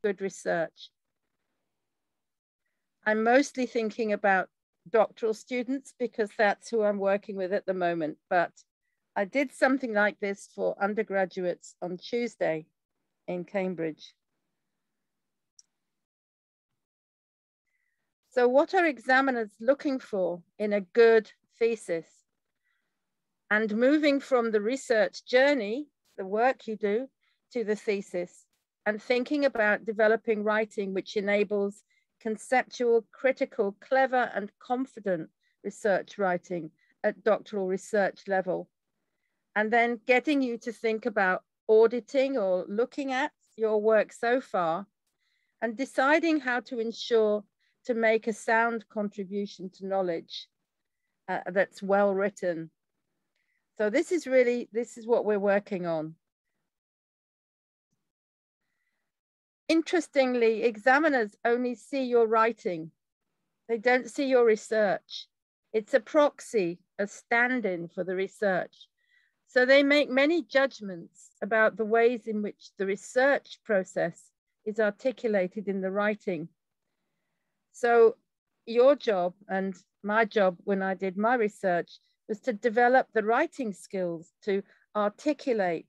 good research. I'm mostly thinking about doctoral students because that's who I'm working with at the moment, but I did something like this for undergraduates on Tuesday in Cambridge. So what are examiners looking for in a good thesis? And moving from the research journey, the work you do, to the thesis, and thinking about developing writing which enables conceptual, critical, clever, and confident research writing at doctoral research level. And then getting you to think about auditing or looking at your work so far and deciding how to ensure to make a sound contribution to knowledge that's well written. So this is what we're working on. Interestingly, examiners only see your writing. They don't see your research. It's a proxy, a stand-in for the research. So they make many judgments about the ways in which the research process is articulated in the writing. So your job and my job when I did my research was to develop the writing skills to articulate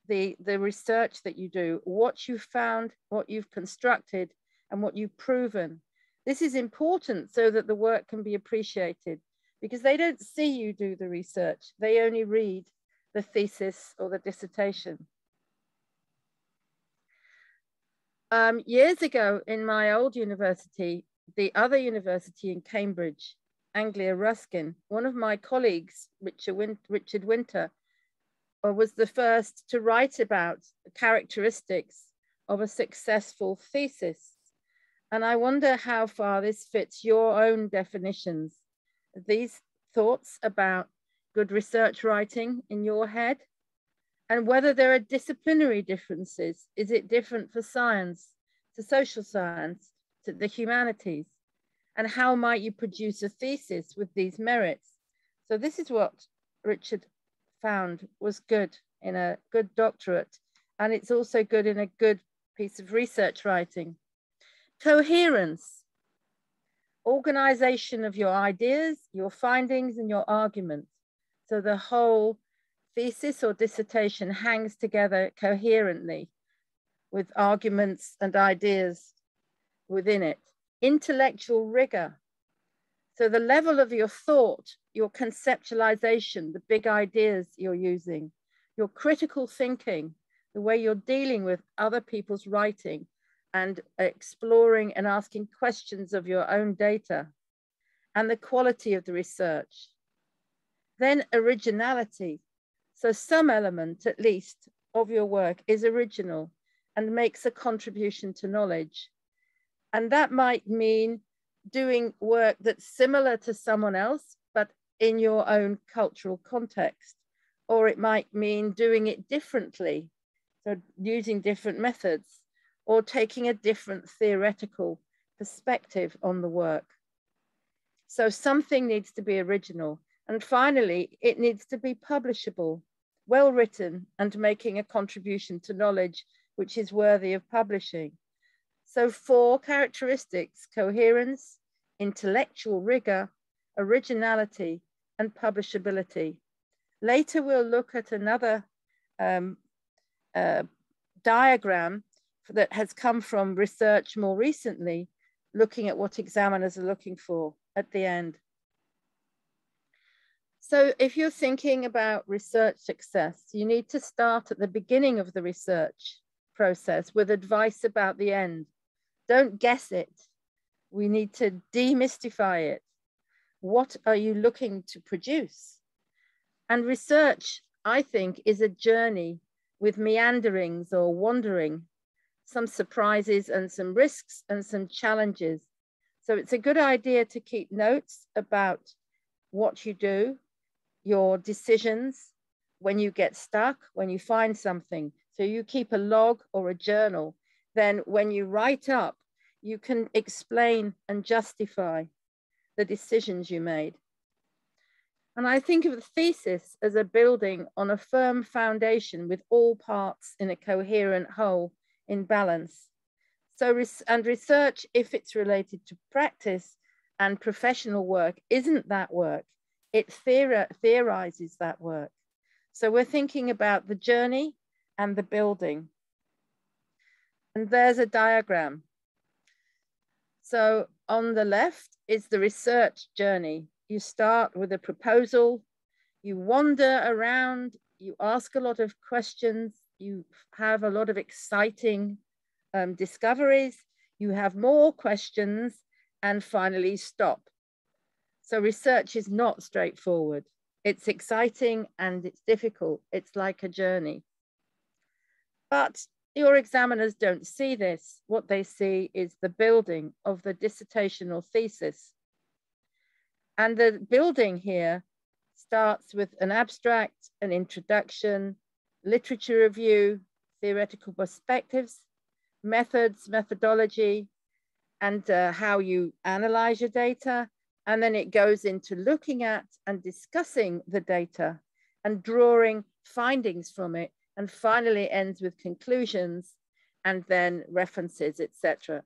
the research that you do, what you found, what you've constructed, and what you've proven. This is important so that the work can be appreciated because they don't see you do the research. They only read the thesis or the dissertation. Years ago in my old university, the other university in Cambridge, Anglia Ruskin, one of my colleagues, Richard Winter, was the first to write about the characteristics of a successful thesis. And I wonder how far this fits your own definitions. These thoughts about good research writing in your head, and whether there are disciplinary differences. Is it different for science, to social science, to the humanities? And how might you produce a thesis with these merits? So this is what Richard found was good in a good doctorate, and it's also good in a good piece of research writing. Coherence, organization of your ideas, your findings, and your arguments. So the whole thesis or dissertation hangs together coherently with arguments and ideas within it. Intellectual rigor. So the level of your thought, your conceptualization, the big ideas you're using, your critical thinking, the way you're dealing with other people's writing and exploring and asking questions of your own data, and the quality of the research. Then originality. So some element, at least, of your work is original and makes a contribution to knowledge. And that might mean doing work that's similar to someone else, but in your own cultural context. Or it might mean doing it differently, so using different methods, or taking a different theoretical perspective on the work. So something needs to be original. And finally, it needs to be publishable, well written, and making a contribution to knowledge which is worthy of publishing. So 4 characteristics: coherence, intellectual rigor, originality, and publishability. Later, we'll look at another diagram that has come from research more recently, looking at what examiners are looking for at the end. So if you're thinking about research success, you need to start at the beginning of the research process with advice about the end. Don't guess it. We need to demystify it. What are you looking to produce? And research, I think, is a journey with meanderings or wandering, some surprises and some risks and some challenges. So it's a good idea to keep notes about what you do, your decisions, when you get stuck, when you find something. So you keep a log or a journal. Then when you write up, you can explain and justify the decisions you made. And I think of the thesis as a building on a firm foundation with all parts in a coherent whole in balance. So, and research, if it's related to practice and professional work, isn't that work. It theorizes that work. So we're thinking about the journey and the building. And there's a diagram. So on the left is the research journey. You start with a proposal, you wander around, you ask a lot of questions, you have a lot of exciting discoveries, you have more questions, and finally stop. So research is not straightforward. It's exciting and it's difficult. It's like a journey. But your examiners don't see this. What they see is the building of the dissertational thesis. And the building here starts with an abstract, an introduction, literature review, theoretical perspectives, methods, methodology, and how you analyze your data. And then it goes into looking at and discussing the data and drawing findings from it, and finally ends with conclusions and then references, etc.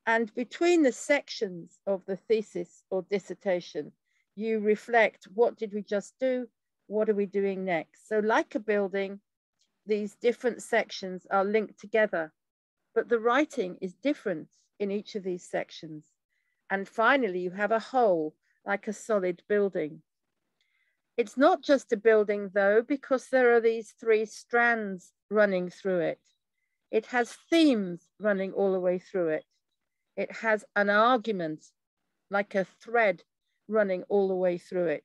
And between the sections of the thesis or dissertation, you reflect, what did we just do? What are we doing next? So like a building, these different sections are linked together, but the writing is different in each of these sections. And finally, you have a whole, like a solid building. It's not just a building though, because there are these three strands running through it. It has themes running all the way through it. It has an argument, like a thread running all the way through it.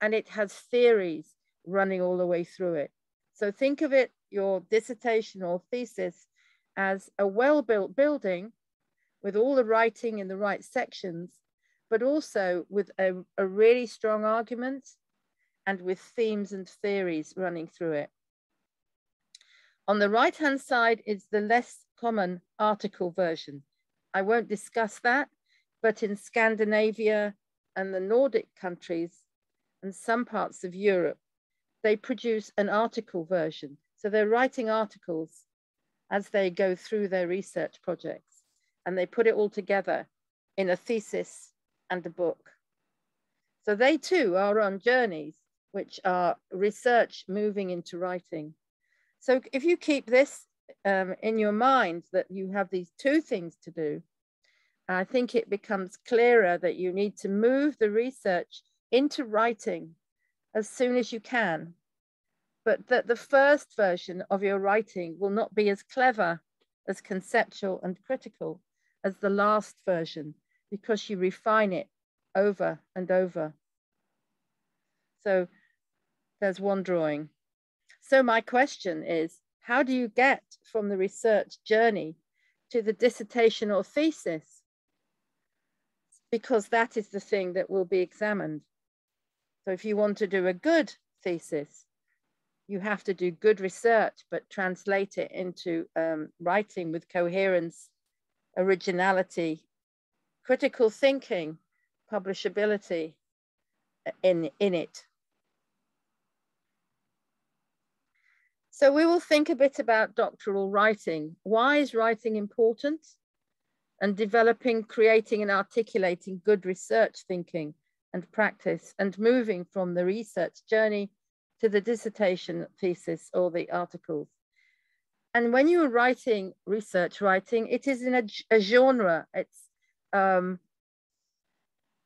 And it has theories running all the way through it. So think of it, your dissertation or thesis, as a well-built building with all the writing in the right sections, but also with a really strong argument and with themes and theories running through it. On the right-hand side is the less common article version. I won't discuss that, but in Scandinavia and the Nordic countries and some parts of Europe, they produce an article version. So they're writing articles as they go through their research projects, and they put it all together in a thesis and a book. So they too are on journeys, which are research moving into writing. So if you keep this in your mind, that you have these two things to do, I think it becomes clearer that you need to move the research into writing as soon as you can, but that the first version of your writing will not be as clever, as conceptual and critical as the last version, because you refine it over and over. So there's one drawing. So my question is, how do you get from the research journey to the dissertation or thesis? Because that is the thing that will be examined. So if you want to do a good thesis, you have to do good research, but translate it into writing with coherence, originality, critical thinking, publishability in it. So we will think a bit about doctoral writing. Why is writing important? And developing, creating and articulating good research thinking and practice, and moving from the research journey to the dissertation, thesis, or the articles. And when you are writing research writing, it is in a genre. It's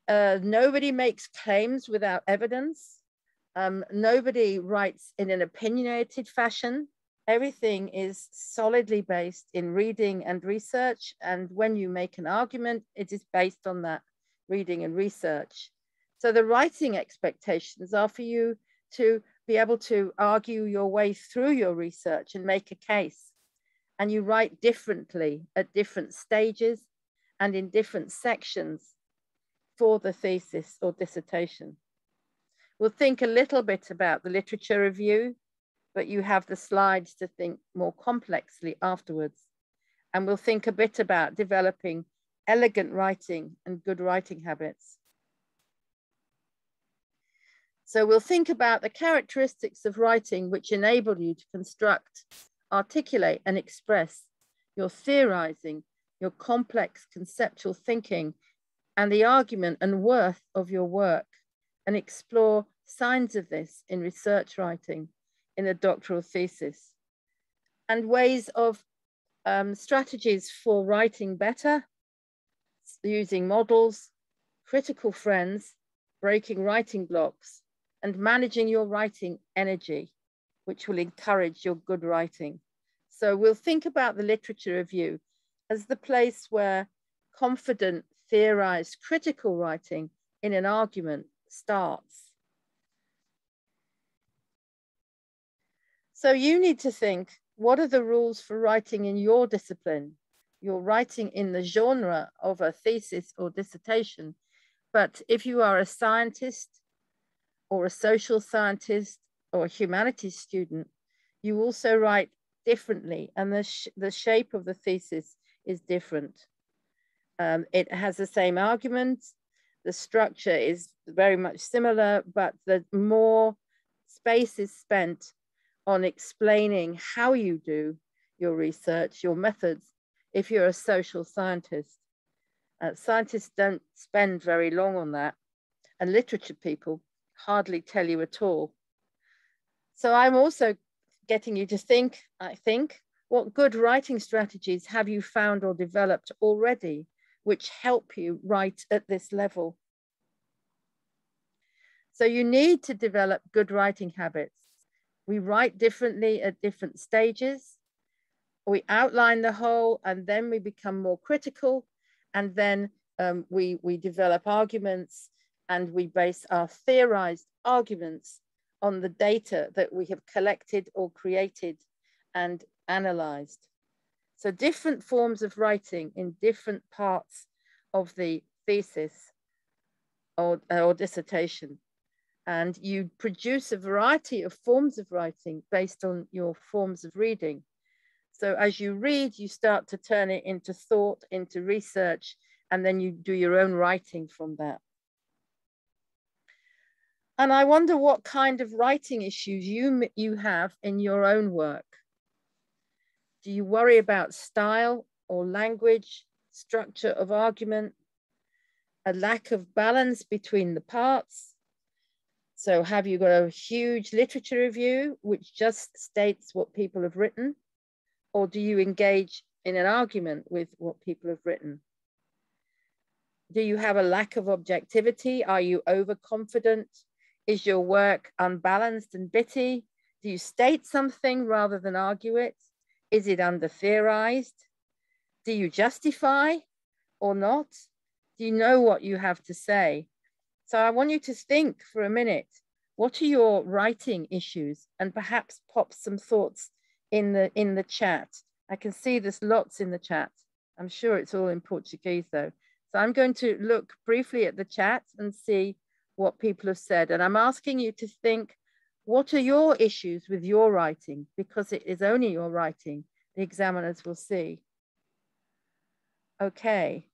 nobody makes claims without evidence. Nobody writes in an opinionated fashion. Everything is solidly based in reading and research. And when you make an argument, it is based on that reading and research. So the writing expectations are for you to be able to argue your way through your research and make a case. And you write differently at different stages and in different sections for the thesis or dissertation. We'll think a little bit about the literature review, but you have the slides to think more complexly afterwards. And we'll think a bit about developing elegant writing and good writing habits. So we'll think about the characteristics of writing which enable you to construct, articulate, and express your theorizing, your complex conceptual thinking, and the argument and worth of your work, and explore signs of this in research writing in a doctoral thesis, and ways of strategies for writing better, using models, critical friends, breaking writing blocks, and managing your writing energy, which will encourage your good writing. So we'll think about the literature review as the place where confident, theorized, critical writing in an argument starts. So you need to think, what are the rules for writing in your discipline? You're writing in the genre of a thesis or dissertation, but if you are a scientist or a social scientist or a humanities student, you also write differently, and the shape of the thesis is different. It has the same argument, the structure is very much similar, but the more space is spent on explaining how you do your research, your methods, if you're a social scientist. Scientists don't spend very long on that, and literature people hardly tell you at all. So I'm also getting you to think, I think, what good writing strategies have you found or developed already which help you write at this level? So you need to develop good writing habits. We write differently at different stages. We outline the whole, and then we become more critical, and then we develop arguments, and we base our theorized arguments on the data that we have collected or created and analyzed. So different forms of writing in different parts of the thesis or dissertation. And you produce a variety of forms of writing based on your forms of reading. So as you read, you start to turn it into thought, into research, and then you do your own writing from that. And I wonder what kind of writing issues you have in your own work. Do you worry about style or language, structure of argument, a lack of balance between the parts? So have you got a huge literature review which just states what people have written? Or do you engage in an argument with what people have written? Do you have a lack of objectivity? Are you overconfident? Is your work unbalanced and bitty? Do you state something rather than argue it? Is it under-theorized? Do you justify or not? Do you know what you have to say? So I want you to think for a minute, what are your writing issues? And perhaps pop some thoughts in the chat. I can see there's lots in the chat. I'm sure it's all in Portuguese though. So I'm going to look briefly at the chat and see what people have said. And I'm asking you to think, what are your issues with your writing? Because it is only your writing, the examiners will see. Okay.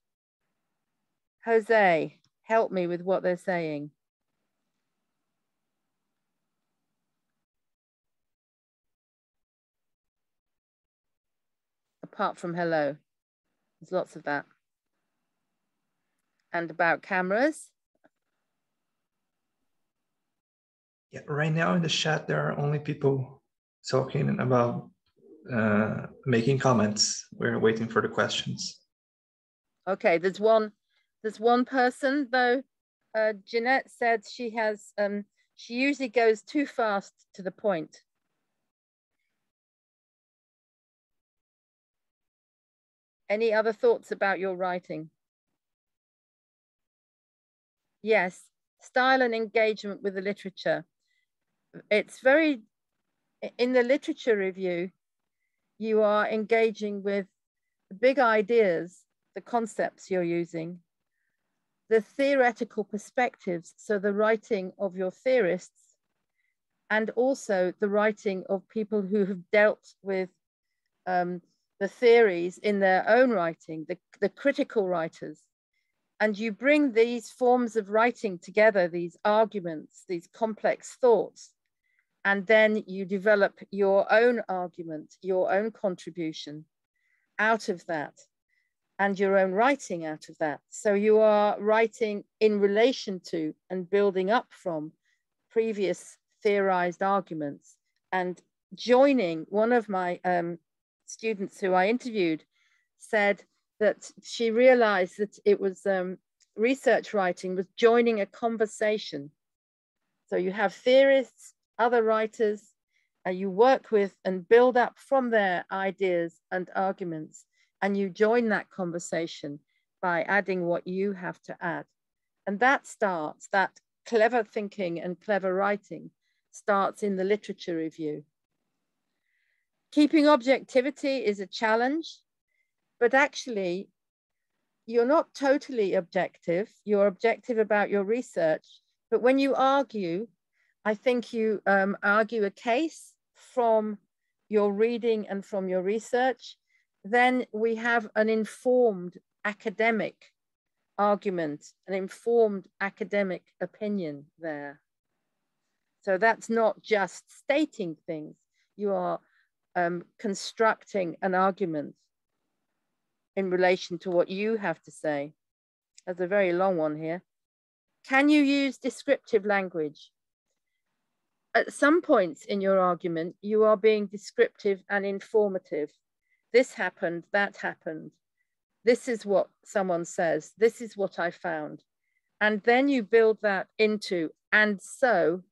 Jose, help me with what they're saying. Apart from hello, there's lots of that. And about cameras. Yeah, right now in the chat, there are only people talking about making comments. We're waiting for the questions. Okay, there's one person though. Jeanette said she has, she usually goes too fast to the point. Any other thoughts about your writing? Yes, style and engagement with the literature. It's very, in the literature review, you are engaging with the big ideas, the concepts you're using, the theoretical perspectives, so the writing of your theorists, and also the writing of people who have dealt with the theories in their own writing, the critical writers. And you bring these forms of writing together, these arguments, these complex thoughts, and then you develop your own argument, your own contribution out of that. and your own writing out of that. So you are writing in relation to and building up from previous theorized arguments and joining. One of my students who I interviewed said that she realized that it was research writing was joining a conversation. So you have theorists, other writers, you work with and build up from their ideas and arguments, and you join that conversation by adding what you have to add. And that starts, that clever thinking and clever writing starts in the literature review. Keeping objectivity is a challenge, but actually you're not totally objective. You're objective about your research, but when you argue, I think you argue a case from your reading and from your research, then we have an informed academic argument, an informed academic opinion there. So that's not just stating things, you are constructing an argument in relation to what you have to say. That's a very long one here. Can you use descriptive language? At some points in your argument, you are being descriptive and informative. This happened, that happened. This is what someone says. This is what I found. And then you build that into, and so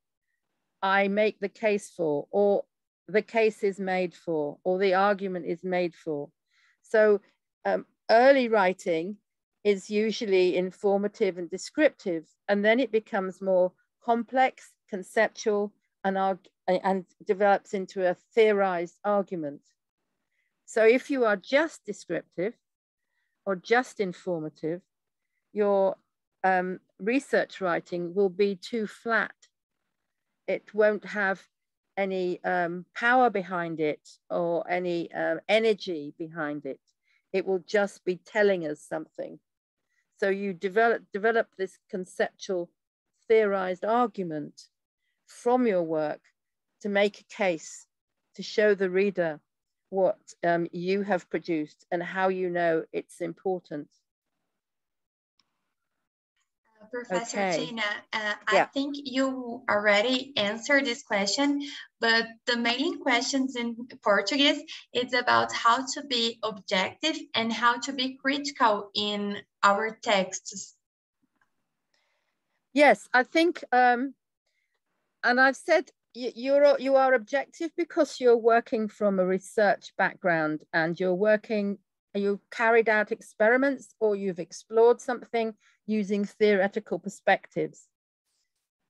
I make the case for, or the case is made for, or the argument is made for. So early writing is usually informative and descriptive, and then it becomes more complex, conceptual, and develops into a theorized argument. So if you are just descriptive or just informative, your research writing will be too flat. It won't have any power behind it or any energy behind it. It will just be telling us something. So you develop this conceptual theorized argument from your work to make a case, to show the reader what you have produced and how you know it's important. Professor Tina, I think you already answered this question, but the main questions in Portuguese is about how to be objective and how to be critical in our texts. Yes, I think, and I've said you are objective because you're working from a research background and you've carried out experiments or you've explored something using theoretical perspectives.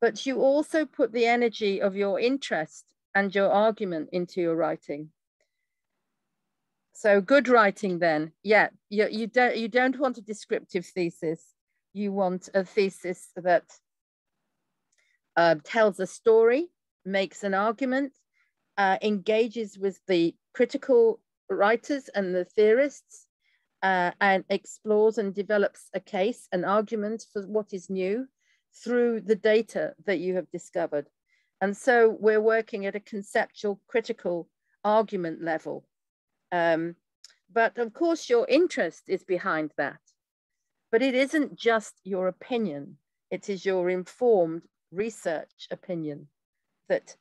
But you also put the energy of your interest and your argument into your writing. So good writing then, yeah, you don't want a descriptive thesis. You want a thesis that tells a story, makes an argument, engages with the critical writers and the theorists, and explores and develops a case, an argument for what is new through the data that you have discovered. And so we're working at a conceptual, critical argument level. But of course, your interest is behind that. But it isn't just your opinion. It is your informed research opinion that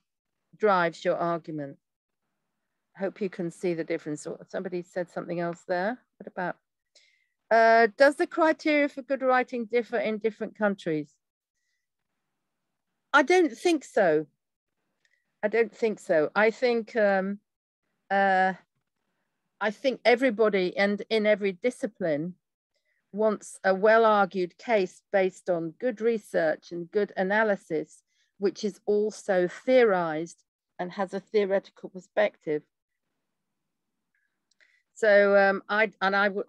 drives your argument. I hope you can see the difference. Somebody said something else there. What about, does the criteria for good writing differ in different countries? I don't think so. I don't think so. I think everybody and in every discipline wants a well-argued case based on good research and good analysis, which is also theorized and has a theoretical perspective. So I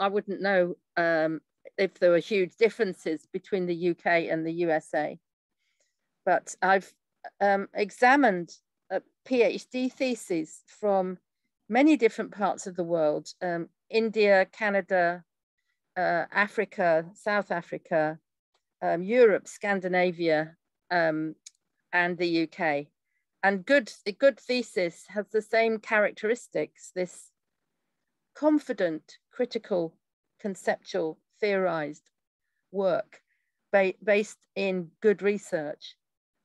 wouldn't know if there were huge differences between the UK and the USA, but I've examined a PhD theses from many different parts of the world, India, Canada, Africa, South Africa, Europe, Scandinavia, and the UK. And a good thesis has the same characteristics, this confident, critical conceptual, theorized work based in good research,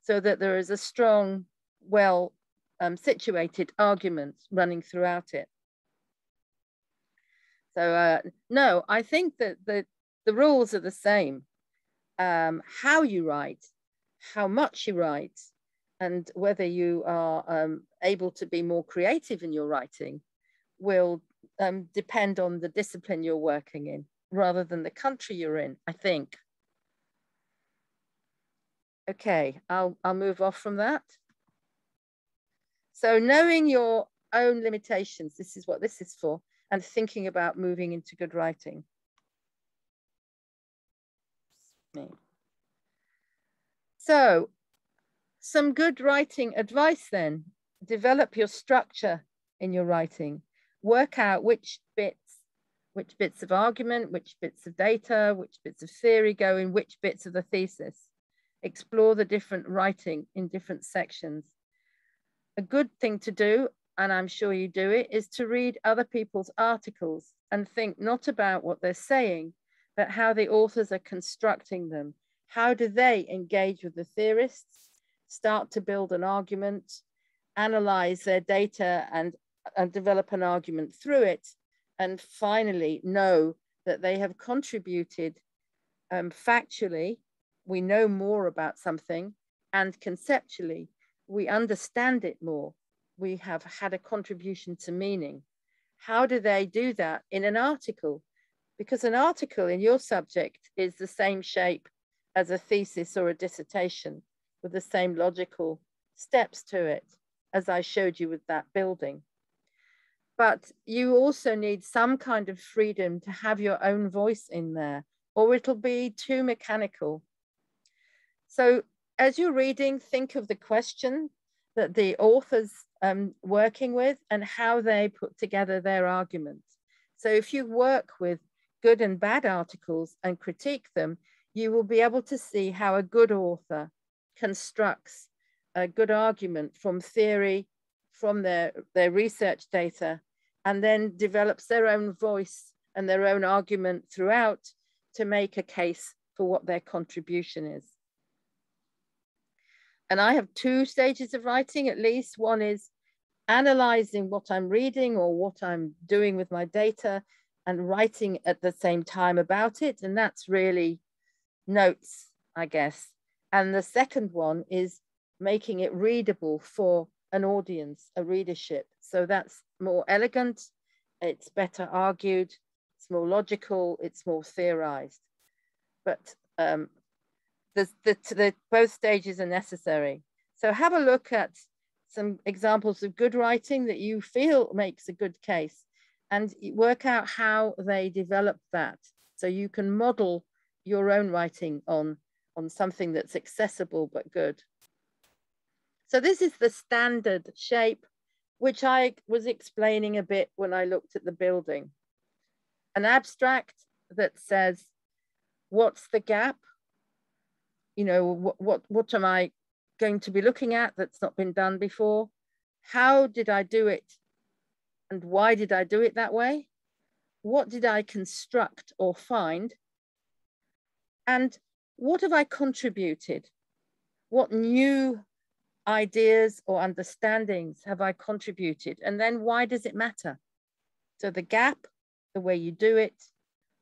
so that there is a strong, well situated argument running throughout it. So no, I think that the rules are the same. How you write, how much you write, and whether you are able to be more creative in your writing will depend on the discipline you're working in rather than the country you're in, I think. Okay, I'll move off from that. So knowing your own limitations, this is what this is for, and thinking about moving into good writing. So some good writing advice then: develop your structure in your writing, work out which bits of argument, which bits of data, which bits of theory go in which bits of the thesis. Explore the different writing in different sections. A good thing to do, and I'm sure you do it, is to read other people's articles and think not about what they're saying, but how the authors are constructing them. How do they engage with the theorists, start to build an argument, analyze their data and develop an argument through it, and finally know that they have contributed factually, we know more about something, and conceptually, we understand it more. We have had a contribution to meaning. How do they do that in an article? Because an article in your subject is the same shape as a thesis or a dissertation, with the same logical steps to it, as I showed you with that building. But you also need some kind of freedom to have your own voice in there, or it'll be too mechanical. So as you're reading, think of the question that the author's working with and how they put together their argument. So if you work with good and bad articles and critique them, you will be able to see how a good author constructs a good argument from theory, from their research data, and then develops their own voice and their own argument throughout to make a case for what their contribution is. And I have two stages of writing at least. One is analyzing what I'm reading or what I'm doing with my data and writing at the same time about it. And that's really notes, I guess. And the second one is making it readable for an audience, a readership. So that's more elegant, it's better argued, it's more logical, it's more theorized. But both stages are necessary. So have a look at some examples of good writing that you feel makes a good case and work out how they develop that. So you can model your own writing on something that's accessible but good. So this is the standard shape, which I was explaining a bit when I looked at the building. An abstract that says, what's the gap? You know, what am I going to be looking at that's not been done before? How did I do it? And why did I do it that way? What did I construct or find? And what have I contributed? What new ideas or understandings have I contributed? And then why does it matter? So the gap, the way you do it,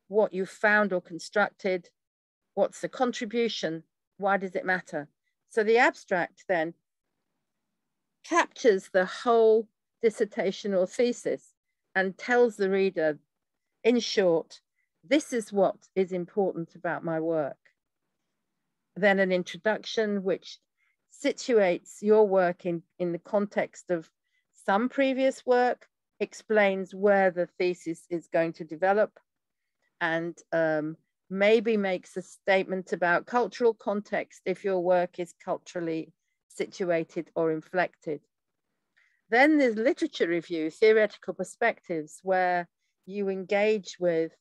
what you found or constructed, what's the contribution? Why does it matter? So the abstract then captures the whole dissertation or thesis and tells the reader, in short, this is what is important about my work. Then an introduction which situates your work in the context of some previous work, explains where the thesis is going to develop, and maybe makes a statement about cultural context if your work is culturally situated or inflected. Then there's literature review, theoretical perspectives, where you engage with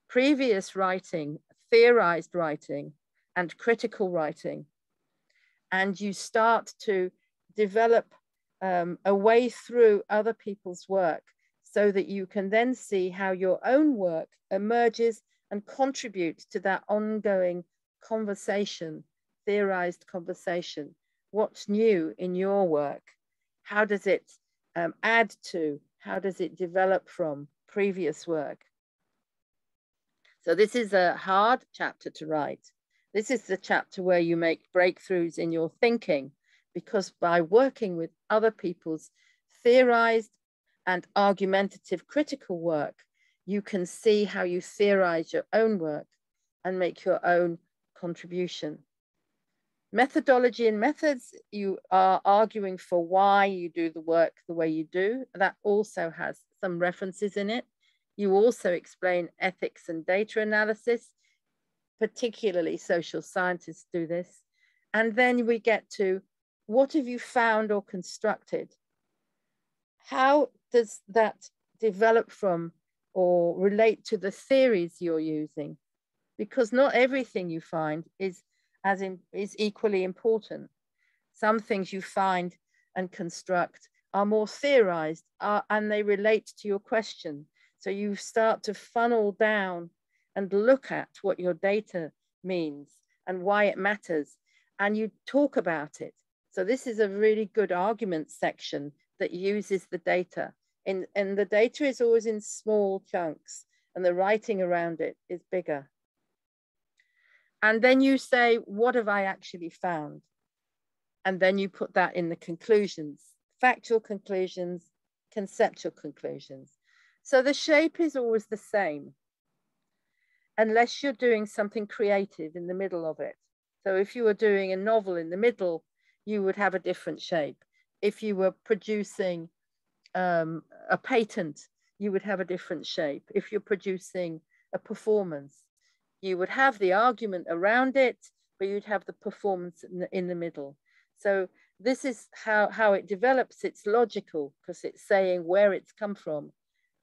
previous writing, theorized writing, and critical writing. And you start to develop a way through other people's work so that you can then see how your own work emerges and contributes to that ongoing conversation, theorized conversation. What's new in your work? How does it add to, how does it develop from previous work? So this is a hard chapter to write. This is the chapter where you make breakthroughs in your thinking, because by working with other people's theorized and argumentative critical work, you can see how you theorize your own work and make your own contribution. Methodology and methods, you are arguing for why you do the work the way you do. That also has some references in it. You also explain ethics and data analysis, particularly social scientists do this. And then we get to, what have you found or constructed? How does that develop from or relate to the theories you're using? Because not everything you find is equally important. Some things you find and construct are more theorized and they relate to your question. So you start to funnel down and look at what your data means and why it matters, and you talk about it. So this is a really good argument section that uses the data. And the data is always in small chunks and the writing around it is bigger. And then you say, what have I actually found? And then you put that in the conclusions, factual conclusions, conceptual conclusions. So the shape is always the same, unless you're doing something creative in the middle of it. So if you were doing a novel in the middle, you would have a different shape. If you were producing a patent, you would have a different shape. If you're producing a performance, you would have the argument around it, but you'd have the performance in the middle. So this is how it develops. It's logical because it's saying where it's come from,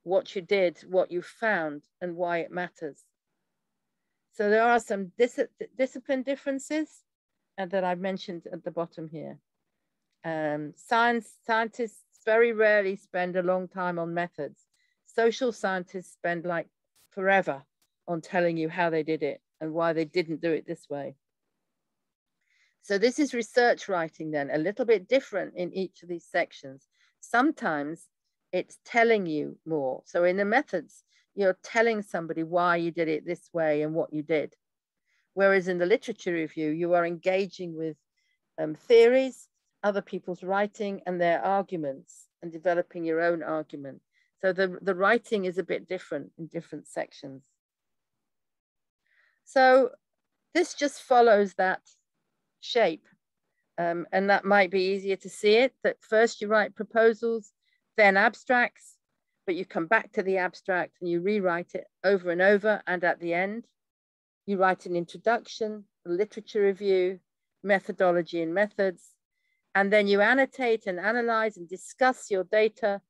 what you did, what you found, and why it matters. So there are some discipline differences that I've mentioned at the bottom here. Scientists very rarely spend a long time on methods. Social scientists spend like forever on telling you how they did it and why they didn't do it this way. So this is research writing then, a little bit different in each of these sections. Sometimes it's telling you more. So in the methods, you're telling somebody why you did it this way and what you did. Whereas in the literature review, you are engaging with theories, other people's writing and their arguments and developing your own argument. So the writing is a bit different in different sections. So this just follows that shape. And that might be easier to see it, that first you write proposals, then abstracts, but you come back to the abstract and you rewrite it over and over. And at the end, you write an introduction, a literature review, methodology and methods, and then you annotate and analyze and discuss your data.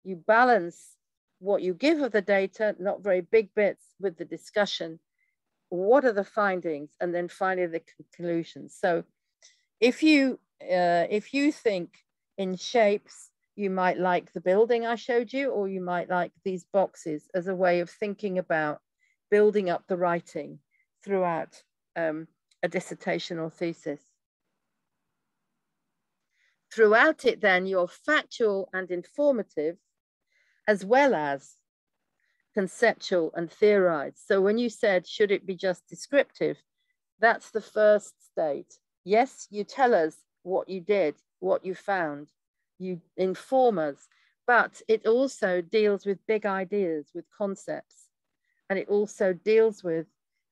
You balance what you give of the data, not very big bits, with the discussion. What are the findings? And then finally the conclusions. So if you think in shapes, you might like the building I showed you, or you might like these boxes as a way of thinking about building up the writing throughout a dissertation or thesis. Throughout it then, you're factual and informative, as well as conceptual and theorized. So when you said, should it be just descriptive? That's the first state. Yes, you tell us what you did, what you found, you inform us, but it also deals with big ideas, with concepts, and it also deals with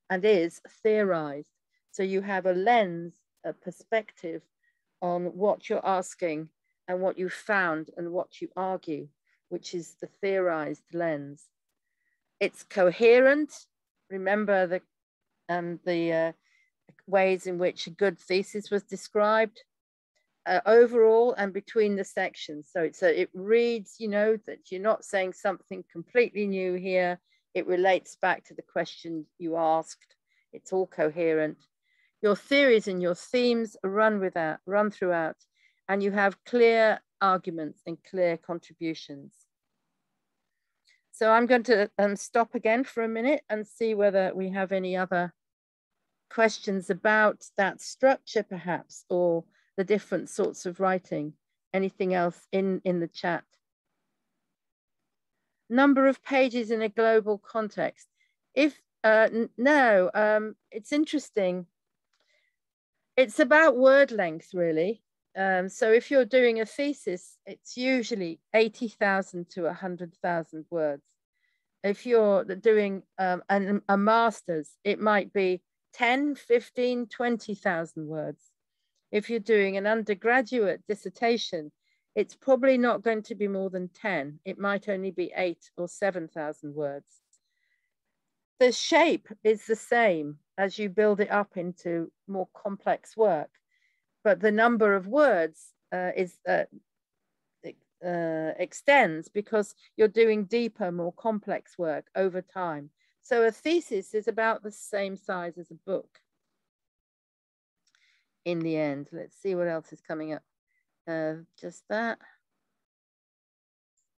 and is theorized. So you have a lens, a perspective on what you're asking and what you found and what you argue, which is the theorized lens. It's coherent. Remember the ways in which a good thesis was described overall and between the sections. So it reads, you know, that you're not saying something completely new here. It relates back to the question you asked. It's all coherent. Your theories and your themes run throughout, and you have clear arguments and clear contributions. So I'm going to stop again for a minute and see whether we have any other questions about that structure perhaps, or the different sorts of writing. Anything else in the chat? Number of pages in a global context. If no, it's interesting. It's about word length, really. So if you're doing a thesis, it's usually 80,000 to 100,000 words. If you're doing a master's, it might be 10, 15, 20,000 words. If you're doing an undergraduate dissertation, it's probably not going to be more than 10. It might only be 8 or 7,000 words. The shape is the same as you build it up into more complex work, but the number of words extends because you're doing deeper, more complex work over time. So a thesis is about the same size as a book in the end. Let's see what else is coming up. Just that.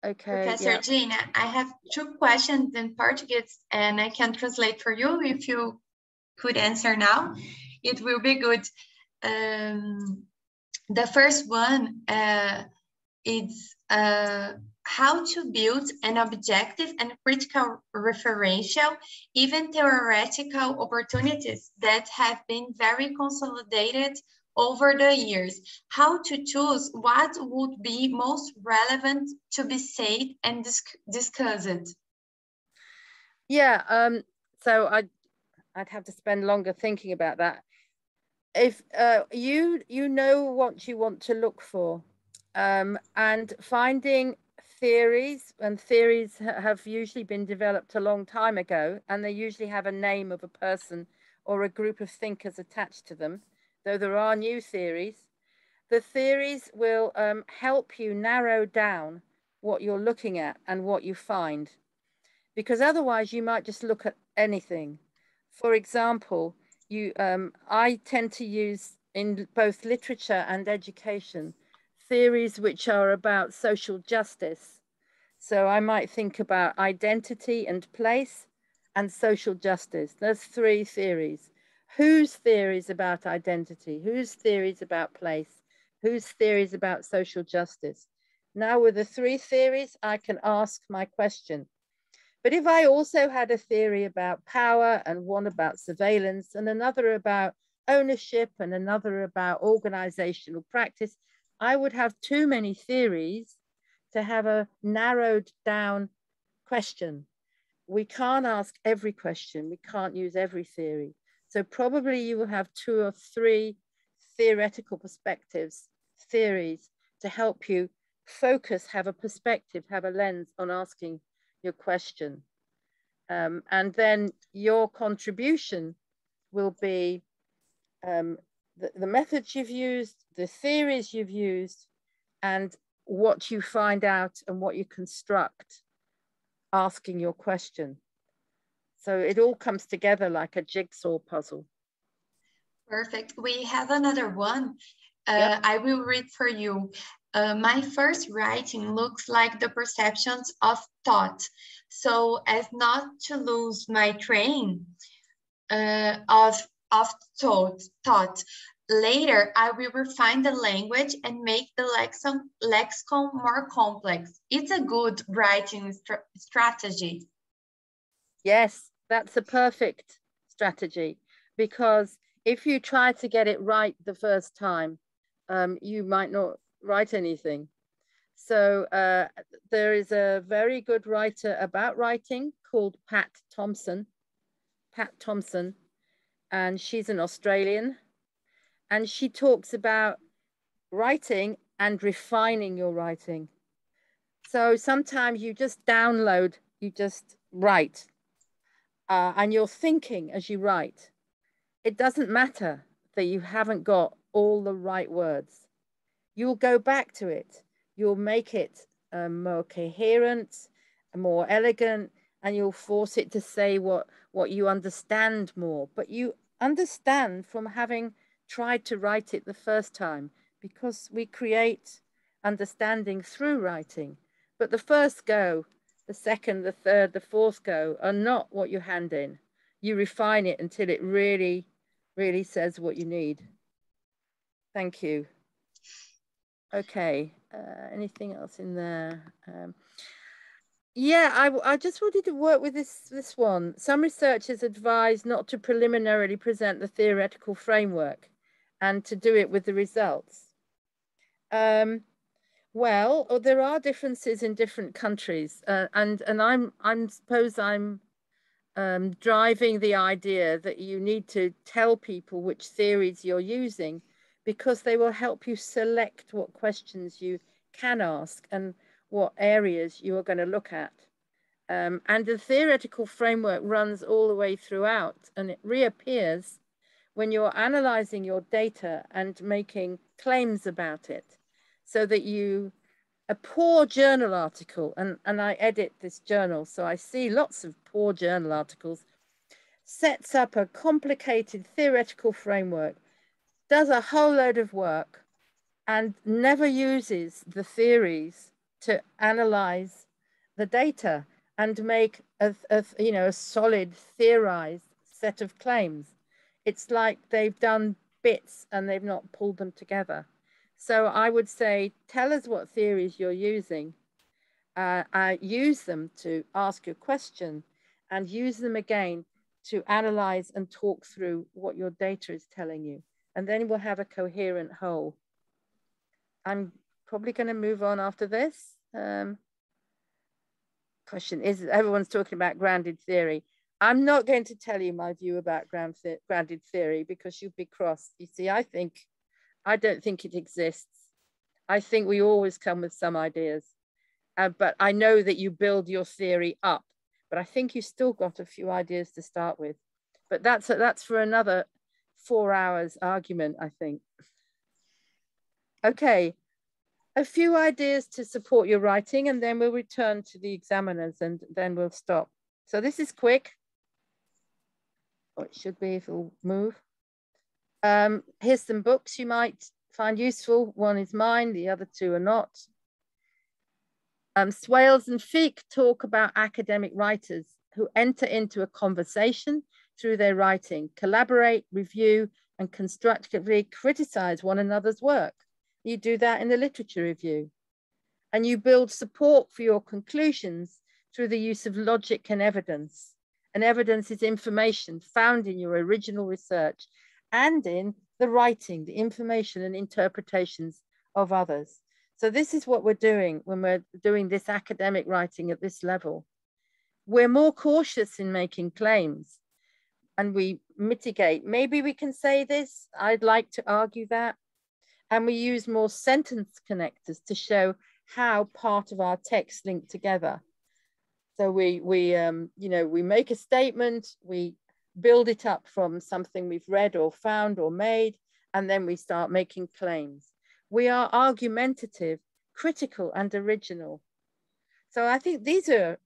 Okay. Professor Gina, I have 2 questions in Portuguese and I can translate for you. If you could answer now, it will be good. The first one is how to build an objective and critical referential, even theoretical opportunities that have been very consolidated over the years. How to choose what would be most relevant to be said and discussed? Yeah, so I'd have to spend longer thinking about that. If you know what you want to look for, and finding theories, and theories have usually been developed a long time ago, and they usually have a name of a person or a group of thinkers attached to them, though there are new theories. The theories will help you narrow down what you're looking at and what you find, because otherwise you might just look at anything. For example, I tend to use in both literature and education theories which are about social justice. So I might think about identity and place and social justice. There's 3 theories. Whose theories about identity? Whose theories about place? Whose theories about social justice? Now with the 3 theories, I can ask my question. But if I also had a theory about power and one about surveillance and another about ownership and another about organizational practice, I would have too many theories to have a narrowed down question. We can't ask every question. We can't use every theory. So probably you will have 2 or 3 theoretical perspectives, theories, to help you focus, have a perspective, have a lens on asking your question. And then your contribution will be the methods you've used, the theories you've used, and what you find out and what you construct asking your question. So it all comes together like a jigsaw puzzle. Perfect. We have another one. I will read for you. My first writing looks like the perceptions of thought, so as not to lose my train of thought. Later, I will refine the language and make the lexicon more complex. It's a good writing strategy. Yes, that's a perfect strategy, because if you try to get it right the first time, you might not write anything. So there is a very good writer about writing called Pat Thompson, and she's an Australian, and she talks about writing and refining your writing. So sometimes you just download, you just write, and you're thinking as you write. It doesn't matter that you haven't got all the right words. You'll go back to it. You'll make it more coherent, more elegant, and you'll force it to say what you understand more. But you understand from having tried to write it the first time, because we create understanding through writing. But the first go, the second, the third, the fourth go are not what you hand in. You refine it until it really, really says what you need. Thank you. Okay, anything else in there? Yeah, I just wanted to work with this one. Some researchers advise not to preliminarily present the theoretical framework and to do it with the results. Well, there are differences in different countries, and I suppose I'm driving the idea that you need to tell people which theories you're using, because they will help you select what questions you can ask and what areas you are going to look at. And the theoretical framework runs all the way throughout, and it reappears when you're analyzing your data and making claims about it, so that a poor journal article, and I edit this journal, so I see lots of poor journal articles, sets up a complicated theoretical framework, does a whole load of work, and never uses the theories to analyze the data and make a solid theorized set of claims. It's like they've done bits and they've not pulled them together. So I would say, tell us what theories you're using. Use them to ask your question, and use them again to analyze and talk through what your data is telling you. And then we'll have a coherent whole. I'm probably going to move on after this. Question is, everyone's talking about grounded theory. I'm not going to tell you my view about grounded theory, because you'd be cross. You see, I don't think it exists. I think we always come with some ideas, but I know that you build your theory up, but I think you still got a few ideas to start with. But that's for another 4 hours argument, I think. Okay, a few ideas to support your writing, and then we'll return to the examiners, and then we'll stop. So this is quick. Or it should be if it'll move. Here's some books you might find useful. One is mine, the other two are not. Swales and Feek talk about academic writers who enter into a conversation through their writing, collaborate, review, and constructively criticize one another's work. You do that in the literature review. And you build support for your conclusions through the use of logic and evidence. And evidence is information found in your original research and in the writing, the information and interpretations of others. So this is what we're doing when we're doing this academic writing at this level. We're more cautious in making claims, and we mitigate. Maybe we can say this, I'd like to argue that. And we use more sentence connectors to show how part of our text link together. So we make a statement, we build it up from something we've read or found or made, and then we start making claims. We are argumentative, critical, and original. So I think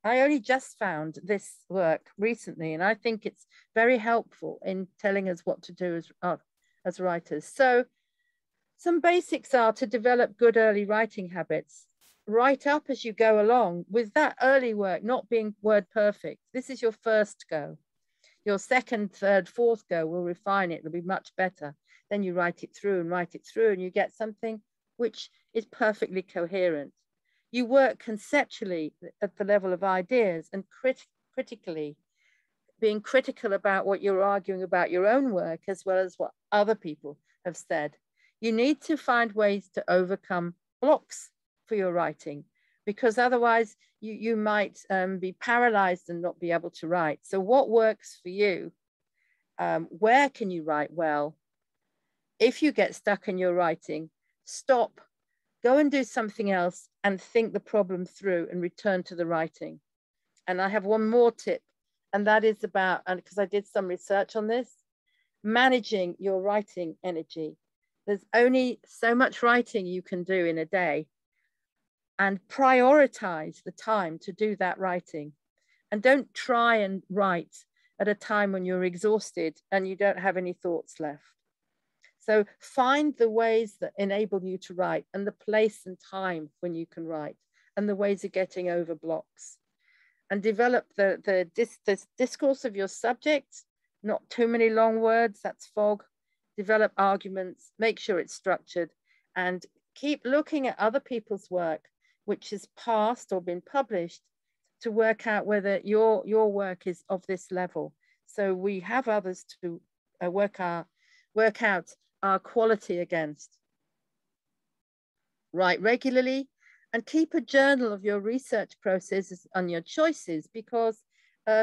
I only just found this work recently, and I think it's very helpful in telling us what to do as writers. So some basics are to develop good early writing habits. Write up as you go along, with that early work not being word perfect. This is your first go. Your second, third, fourth go will refine it. It'll be much better. Then you write it through, and you get something which is perfectly coherent. You work conceptually at the level of ideas, and critically, being critical about what you're arguing about your own work as well as what other people have said. You need to find ways to overcome blocks for your writing, because otherwise you might be paralyzed and not be able to write. So what works for you? Where can you write well? If you get stuck in your writing, stop, go and do something else and think the problem through and return to the writing. And I have one more tip, and that is about, and because I did some research on this, managing your writing energy. There's only so much writing you can do in a day, and prioritize the time to do that writing. And don't try and write at a time when you're exhausted and you don't have any thoughts left. So find the ways that enable you to write, and the place and time when you can write, and the ways of getting over blocks. and develop the discourse of your subject, not too many long words, that's fog. Develop arguments, make sure it's structured, and keep looking at other people's work, which is passed or been published, to work out whether your work is of this level. So we have others to work out our quality against. Write regularly and keep a journal of your research processes and your choices, because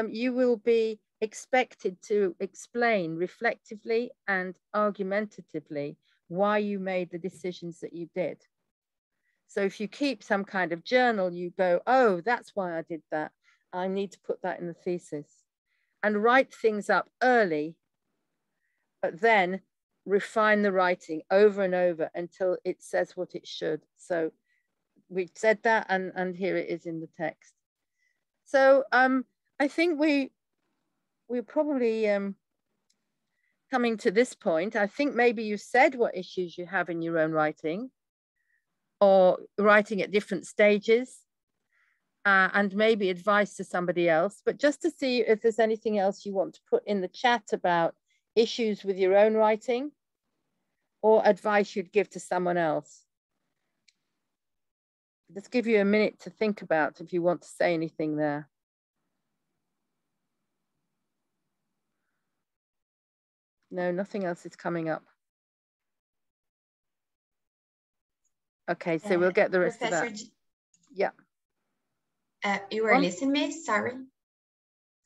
you will be expected to explain reflectively and argumentatively why you made the decisions that you did. So if you keep some kind of journal, you go, oh, that's why I did that. I need to put that in the thesis. And write things up early, but then refine the writing over and over until it says what it should. So we said that, and here it is in the text. So I think we're probably coming to this point. I think maybe you said what issues you have in your own writing, or writing at different stages, and maybe advice to somebody else. But just to see if there's anything else you want to put in the chat about issues with your own writing, or advice you'd give to someone else. Just give you a minute to think about if you want to say anything there. No, nothing else is coming up. Okay, so we'll get the rest Professor of that. Yeah. You were listening to me? Sorry.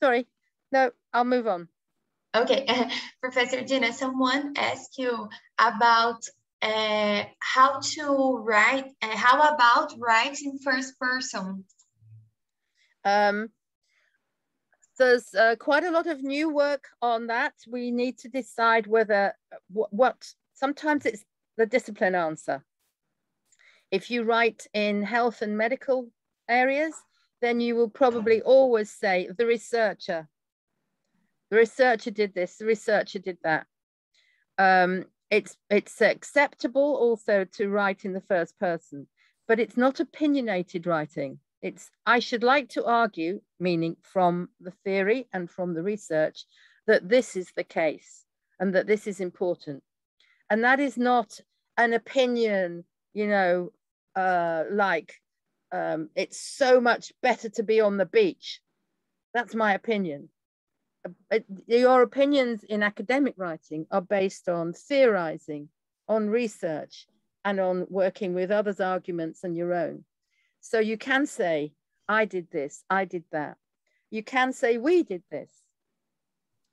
Sorry. No, I'll move on. Okay. Professor Gina, someone asked you about how to write, how about writing first person? There's quite a lot of new work on that. We need to decide whether, sometimes it's the discipline answer. If you write in health and medical areas, then you will probably always say the researcher did this, the researcher did that. It's acceptable also to write in the first person, but it's not opinionated writing. It's, I should like to argue, meaning from the theory and from the research, that this is the case and that this is important. And that is not an opinion, you know, it's so much better to be on the beach. That's my opinion. Your opinions in academic writing are based on theorizing, on research, and on working with others' arguments and your own. So you can say, I did this, I did that. You can say, we did this.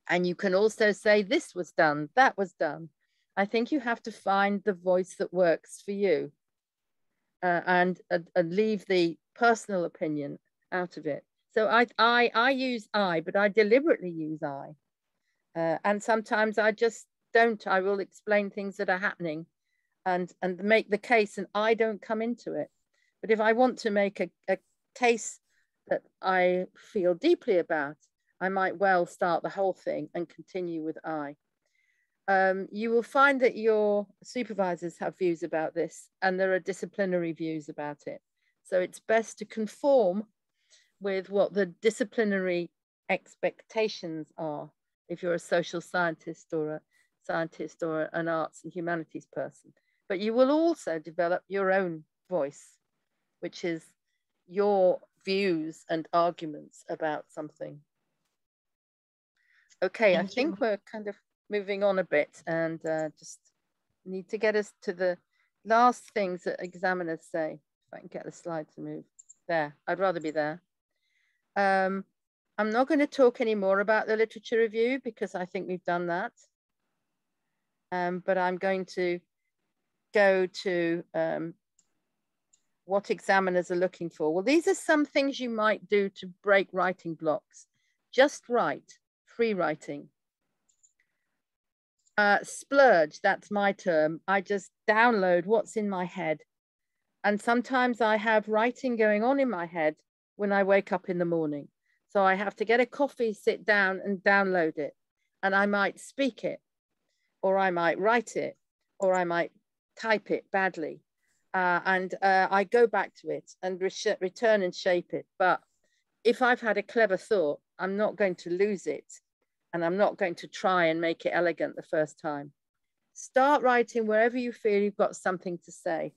And you can also say, this was done, that was done. I think you have to find the voice that works for you, and leave the personal opinion out of it. So I use I, but I deliberately use I. And sometimes I just don't. I will explain things that are happening and make the case, and I don't come into it. But if I want to make a case that I feel deeply about, I might well start the whole thing and continue with I. You will find that your supervisors have views about this, and there are disciplinary views about it. So it's best to conform with what the disciplinary expectations are if you're a social scientist or an arts and humanities person. But you will also develop your own voice, which is your views and arguments about something. Okay, I think we're kind of moving on a bit, and just need to get us to the last things that examiners say. If I can get the slide to move. There, I'd rather be there. I'm not going to talk any more about the literature review because I think we've done that. But I'm going to go to what examiners are looking for. Well, these are some things you might do to break writing blocks. Just write, free writing. Splurge, that's my term. I just download what's in my head. And sometimes I have writing going on in my head when I wake up in the morning. So I have to get a coffee, sit down and download it. And I might speak it, or I might write it, or I might type it badly. I go back to it and return and shape it. But if I've had a clever thought, I'm not going to lose it, and I'm not going to try and make it elegant the first time. Start writing wherever you feel you've got something to say.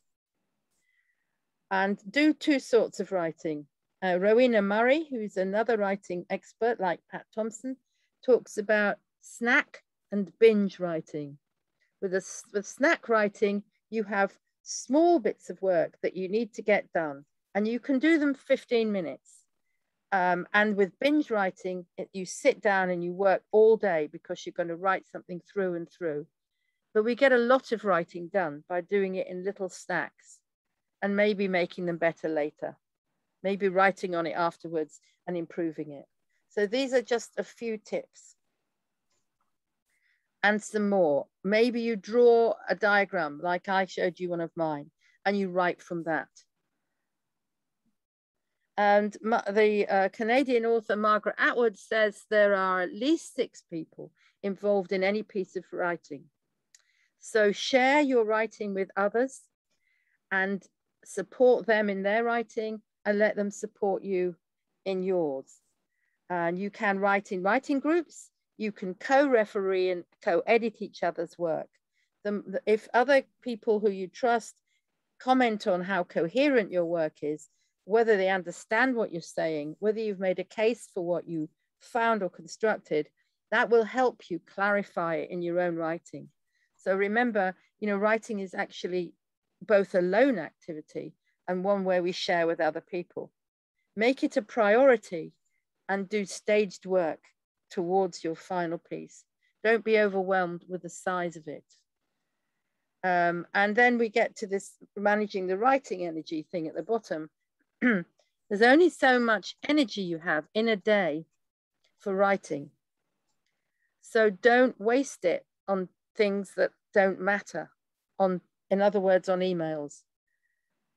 And do two sorts of writing. Rowena Murray, who's another writing expert like Pat Thompson, talks about snack and binge writing. With snack writing, you have small bits of work that you need to get done, and you can do them 15 minutes. And with binge writing, you sit down and you work all day because you're going to write something through and through. But we get a lot of writing done by doing it in little snacks and maybe making them better later, maybe writing on it afterwards and improving it. So these are just a few tips. And some more. Maybe you draw a diagram like I showed you one of mine, and you write from that. And the Canadian author Margaret Atwood says there are at least 6 people involved in any piece of writing. So share your writing with others and support them in their writing and let them support you in yours. And you can write in writing groups. You can co-referee and co-edit each other's work. If other people who you trust comment on how coherent your work is, whether they understand what you're saying, whether you've made a case for what you found or constructed, that will help you clarify it in your own writing. So remember, writing is actually both a lone activity and one where we share with other people. Make it a priority and do staged work towards your final piece. Don't be overwhelmed with the size of it. And then we get to this managing the writing energy thing at the bottom. There's only so much energy you have in a day for writing. So don't waste it on things that don't matter, in other words, on emails.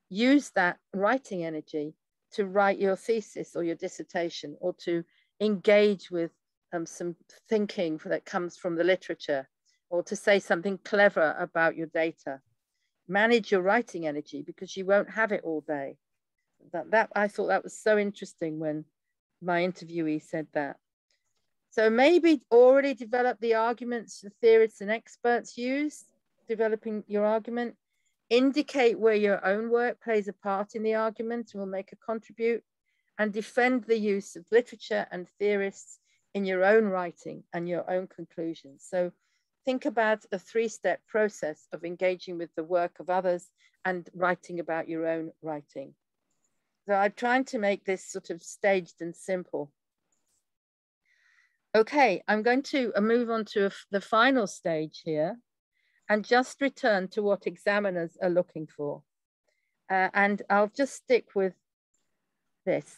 Use that writing energy to write your thesis or your dissertation, or to engage with some thinking that comes from the literature, or to say something clever about your data. Manage your writing energy because you won't have it all day. I thought that was so interesting when my interviewee said that. So maybe already develop the arguments the theorists and experts use, developing your argument. Indicate where your own work plays a part in the argument and will make a contribute, and defend the use of literature and theorists in your own writing and your own conclusions. So think about a 3-step process of engaging with the work of others and writing about your own writing. So I'm trying to make this sort of staged and simple. Okay, I'm going to move on to the final stage here and just return to what examiners are looking for. And I'll just stick with this.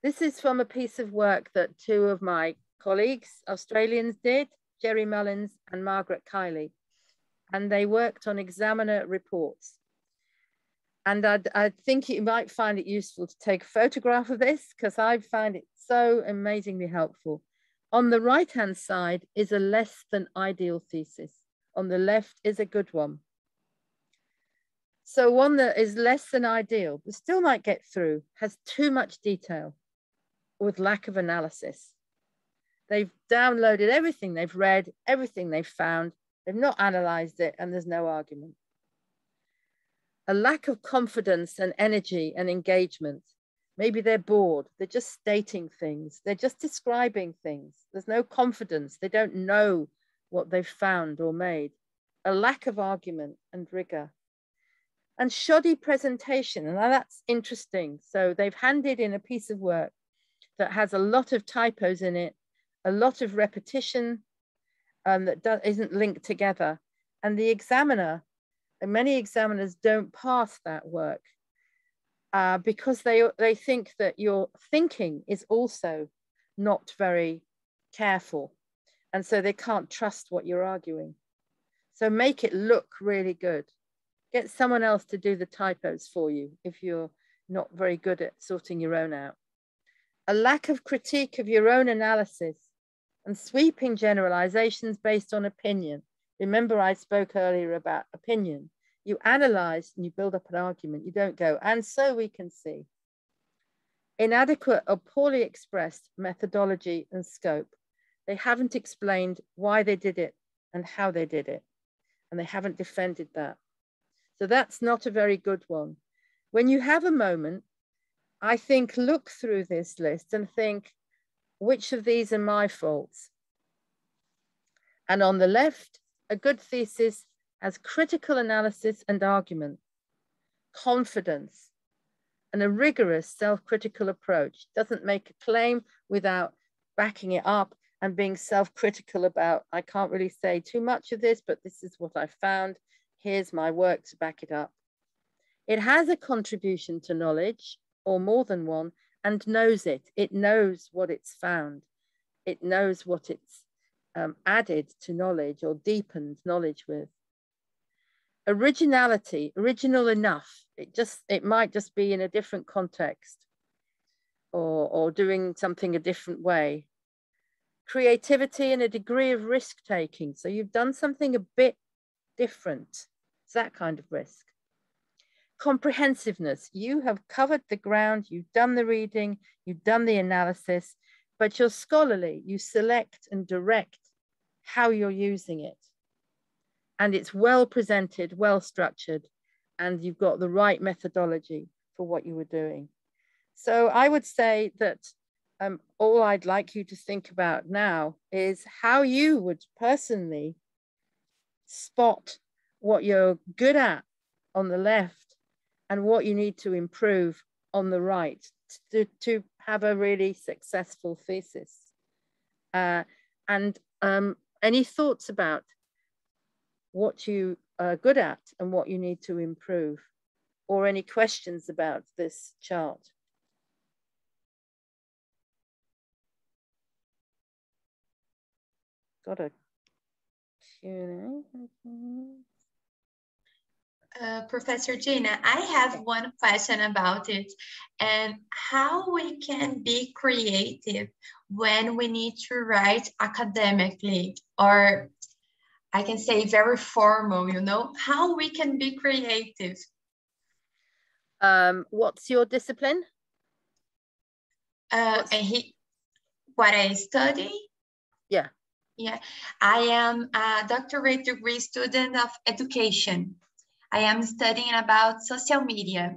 This is from a piece of work that 2 of my colleagues, Australians, did, Jerry Mullins and Margaret Kiley. And they worked on examiner reports. And I think you might find it useful to take a photograph of this because I find it so amazingly helpful. On the right-hand side is a less than ideal thesis. On the left is a good one. So one that is less than ideal, but still might get through, has too much detail with lack of analysis. They've downloaded everything they've read, everything they've found, they've not analyzed it, and there's no argument. A lack of confidence and energy and engagement. Maybe they're bored, they're just stating things, they're just describing things. There's no confidence, they don't know what they've found or made. A lack of argument and rigor. And shoddy presentation, and that's interesting. So they've handed in a piece of work that has a lot of typos in it, a lot of repetition that isn't linked together. And the examiner, and many examiners don't pass that work because they think that your thinking is also not very careful. And so they can't trust what you're arguing. So make it look really good. Get someone else to do the typos for you if you're not very good at sorting your own out. A lack of critique of your own analysis and sweeping generalizations based on opinion. Remember, I spoke earlier about opinion. You analyze and you build up an argument. You don't go, and so we can see. inadequate or poorly expressed methodology and scope. They haven't explained why they did it and how they did it, and they haven't defended that. So that's not a very good one. When you have a moment, I think, look through this list and think, which of these are my faults? And on the left, a good thesis has critical analysis and argument, confidence, and a rigorous self-critical approach. Doesn't make a claim without backing it up and being self-critical about, I can't really say too much of this, but this is what I found. Here's my work to back it up. It has a contribution to knowledge, or more than one, and knows it. It knows what it's found. It knows what it's added to knowledge or deepened knowledge with. Originality, original enough. It might just be in a different context or doing something a different way. Creativity and a degree of risk taking. So you've done something a bit different. It's that kind of risk. Comprehensiveness. You have covered the ground, you've done the reading, you've done the analysis, but you're scholarly. You select and direct how you're using it. And it's well presented, well structured, and you've got the right methodology for what you were doing. So I would say that all I'd like you to think about now is how you would personally spot what you're good at on the left and what you need to improve on the right to have a really successful thesis. Any thoughts about what you are good at and what you need to improve, or any questions about this chart? Got a Q&A? Professor Gina, I have one question about it, and how we can be creative when we need to write academically, or I can say very formal, you know, how we can be creative. What's your discipline? What I study? Yeah. Yeah, I am a doctorate degree student of education. I am studying about social media.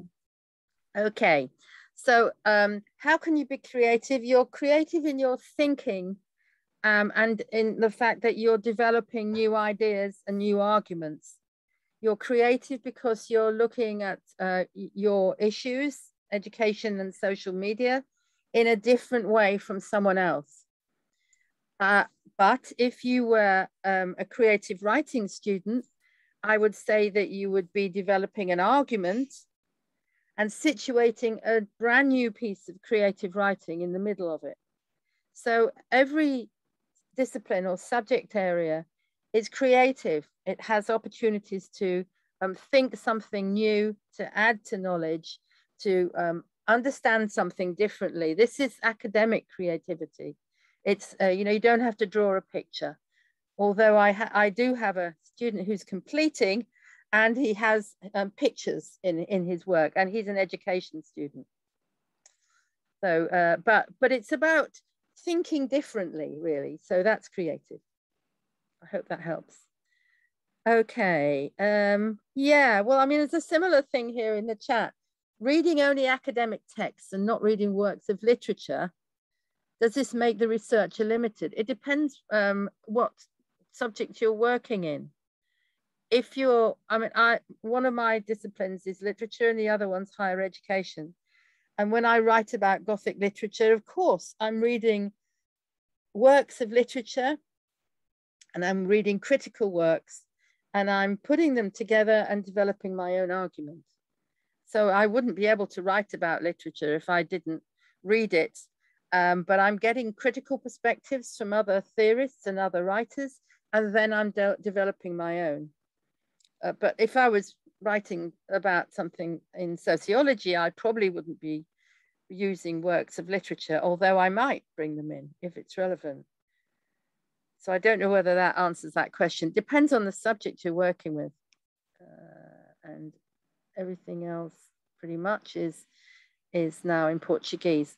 Okay, so how can you be creative? You're creative in your thinking and in the fact that you're developing new ideas and new arguments. You're creative because you're looking at your issues, education and social media, in a different way from someone else. But if you were a creative writing student, I would say that you would be developing an argument and situating a brand new piece of creative writing in the middle of it. So every discipline or subject area is creative. It has opportunities to think something new, to add to knowledge, to understand something differently. This is academic creativity. It's, you know, you don't have to draw a picture. Although I do have a student who's completing, and he has pictures in his work, and he's an education student. So, but it's about thinking differently, really. So that's creative. I hope that helps. Okay. Yeah. Well, I mean, there's a similar thing here in the chat. Reading only academic texts and not reading works of literature. Does this make the researcher limited? It depends what subject you're working in. If you're, I mean, one of my disciplines is literature and the other one's higher education. And when I write about Gothic literature, of course, I'm reading works of literature and I'm reading critical works and I'm putting them together and developing my own argument. So I wouldn't be able to write about literature if I didn't read it. But I'm getting critical perspectives from other theorists and other writers, and then I'm developing my own. But if I was writing about something in sociology, I probably wouldn't be using works of literature, although I might bring them in if it's relevant. So I don't know whether that answers that question. Depends on the subject you're working with. And everything else pretty much is is now in Portuguese.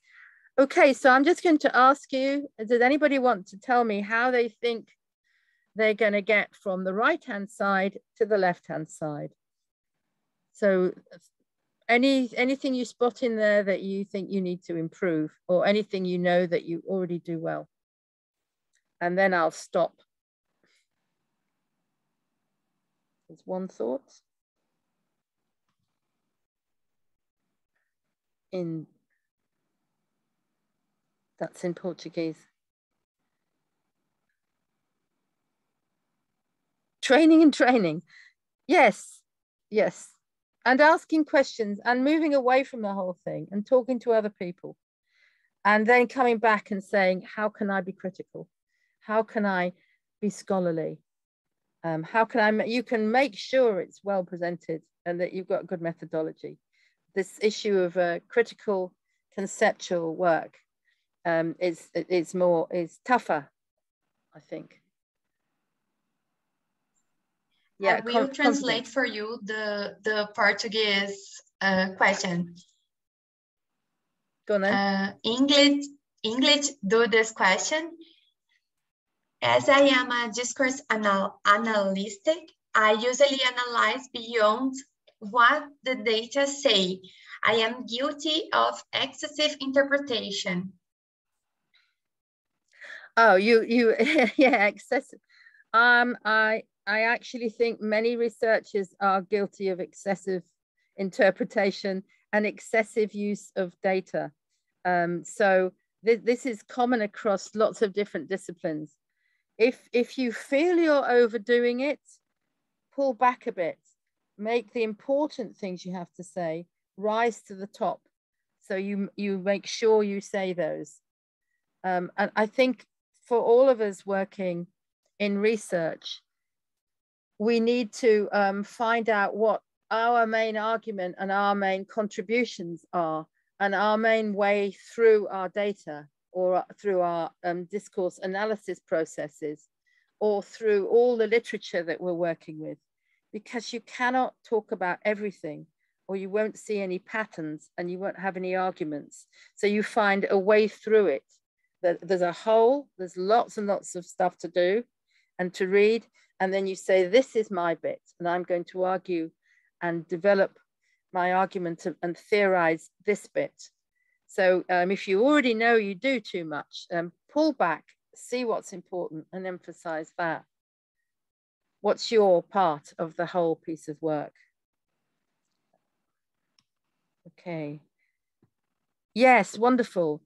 Okay, so I'm just going to ask you, does anybody want to tell me how they think they're going to get from the right-hand side to the left-hand side? So anything you spot in there that you think you need to improve, or anything you know that you already do well? And then I'll stop. There's one thought. That's in Portuguese. Training and training. Yes, yes. And asking questions and moving away from the whole thing and talking to other people. And then coming back and saying, how can I be critical? How can I be scholarly? How can you can make sure it's well presented and that you've got good methodology. This issue of critical conceptual work is tougher, I think. Yeah, I will translate for you the Portuguese question. Go on then. English do this question. As I am a discourse analyst, I usually analyze beyond what the data say. I am guilty of excessive interpretation. Oh, you yeah, excessive. I actually think many researchers are guilty of excessive interpretation and excessive use of data. So this is common across lots of different disciplines. If you feel you're overdoing it, pull back a bit. Make the important things you have to say rise to the top. So you make sure you say those. And I think for all of us working in research, we need to find out what our main argument and our main contributions are, and our main way through our data, or through our discourse analysis processes, or through all the literature that we're working with, because you cannot talk about everything, or you won't see any patterns and you won't have any arguments. So you find a way through it. There's a whole, there's lots and lots of stuff to do and to read. And then you say, this is my bit, and I'm going to argue and develop my argument and theorize this bit. So if you already know you do too much, pull back, see what's important and emphasize that. What's your part of the whole piece of work? Okay. Yes, wonderful.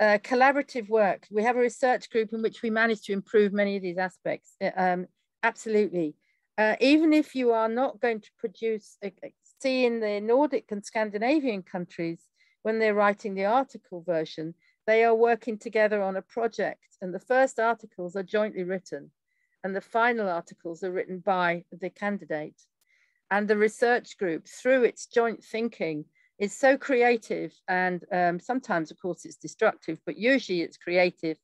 Collaborative work. We have a research group in which we manage to improve many of these aspects. Absolutely. Even if you are not going to produce, see in the Nordic and Scandinavian countries, when they're writing the article version, they are working together on a project, and the first articles are jointly written and the final articles are written by the candidate. And the research group, through its joint thinking, is so creative, and sometimes of course it's destructive, but usually it's creative,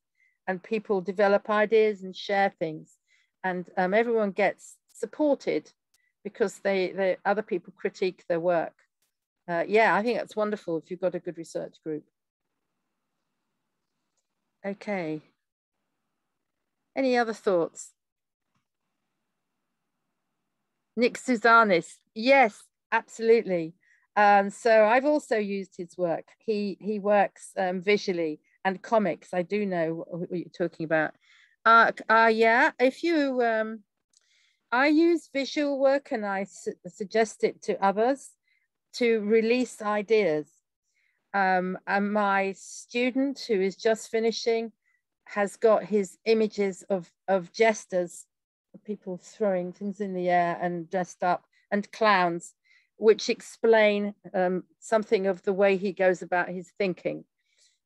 and people develop ideas and share things, and everyone gets supported because other people critique their work. Yeah, I think that's wonderful if you've got a good research group. Okay. Any other thoughts? Nick Souzanis. Yes, absolutely. So I've also used his work. He works visually and comics. I do know what you're talking about. Yeah, if you, I use visual work and I suggest it to others to release ideas. And my student who is just finishing has got his images of jesters, people throwing things in the air and dressed up, and clowns, which explain something of the way he goes about his thinking.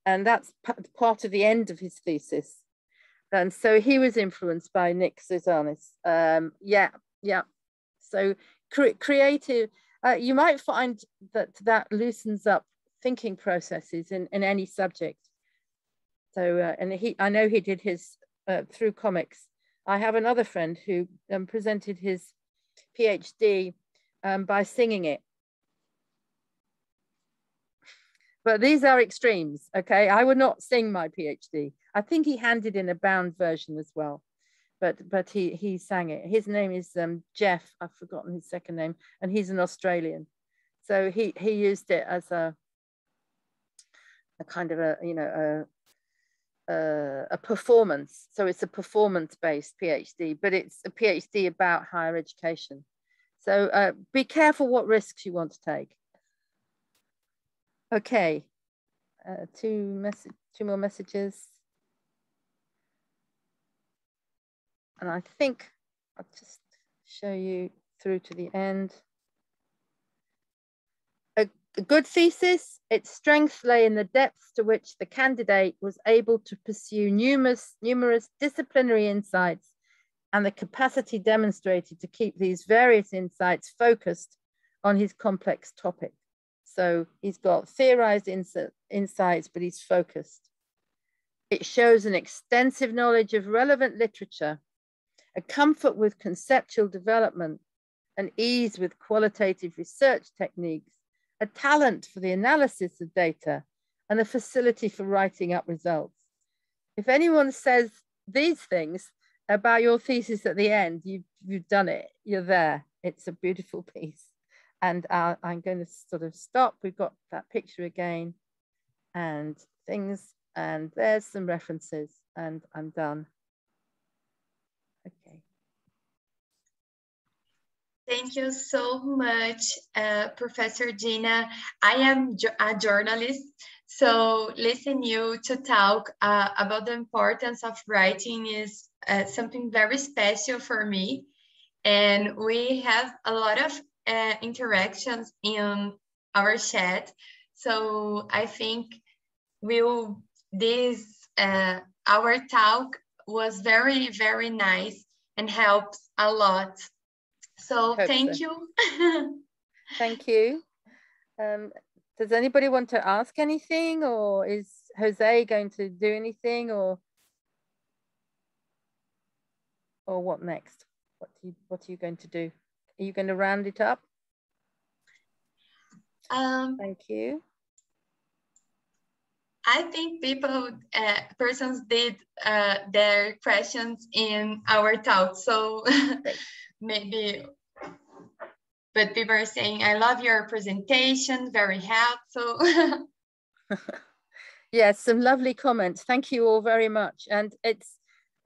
And that's part of the end of his thesis. And so he was influenced by Nick Souzanis. Yeah. So creative, you might find that loosens up thinking processes in any subject. So, and I know he did his through comics. I have another friend who presented his PhD by singing it. But these are extremes, okay? I would not sing my PhD. I think he handed in a bound version as well, but he sang it. His name is Jeff. I've forgotten his second name, and he's an Australian. So he used it as a kind of a, you know, a performance. So it's a performance-based PhD, but it's a PhD about higher education. So be careful what risks you want to take. Okay, two more messages. And I think I'll just show you through to the end. A good thesis, its strength lay in the depths to which the candidate was able to pursue numerous disciplinary insights and the capacity demonstrated to keep these various insights focused on his complex topic. So he's got theorized insights, but he's focused. It shows an extensive knowledge of relevant literature, a comfort with conceptual development, an ease with qualitative research techniques, a talent for the analysis of data, and a facility for writing up results. If anyone says these things about your thesis at the end, you've done it, you're there. It's a beautiful piece. And I'm going to sort of stop. We've got that picture again and things, and there's some references, and I'm done. Okay. Thank you so much, Professor Gina. I am a journalist, so listening you to talk about the importance of writing is something very special for me. And we have a lot of interactions in our chat. So I think our talk was very, very nice and helps a lot. So thank you. Thank you. Does anybody want to ask anything, or is Jose going to do anything, or what next? What are you going to do? Are you going to round it up? Thank you. I think persons did their questions in our talk, so maybe, but people are saying, I love your presentation, very helpful. Yes, some lovely comments. Thank you all very much. And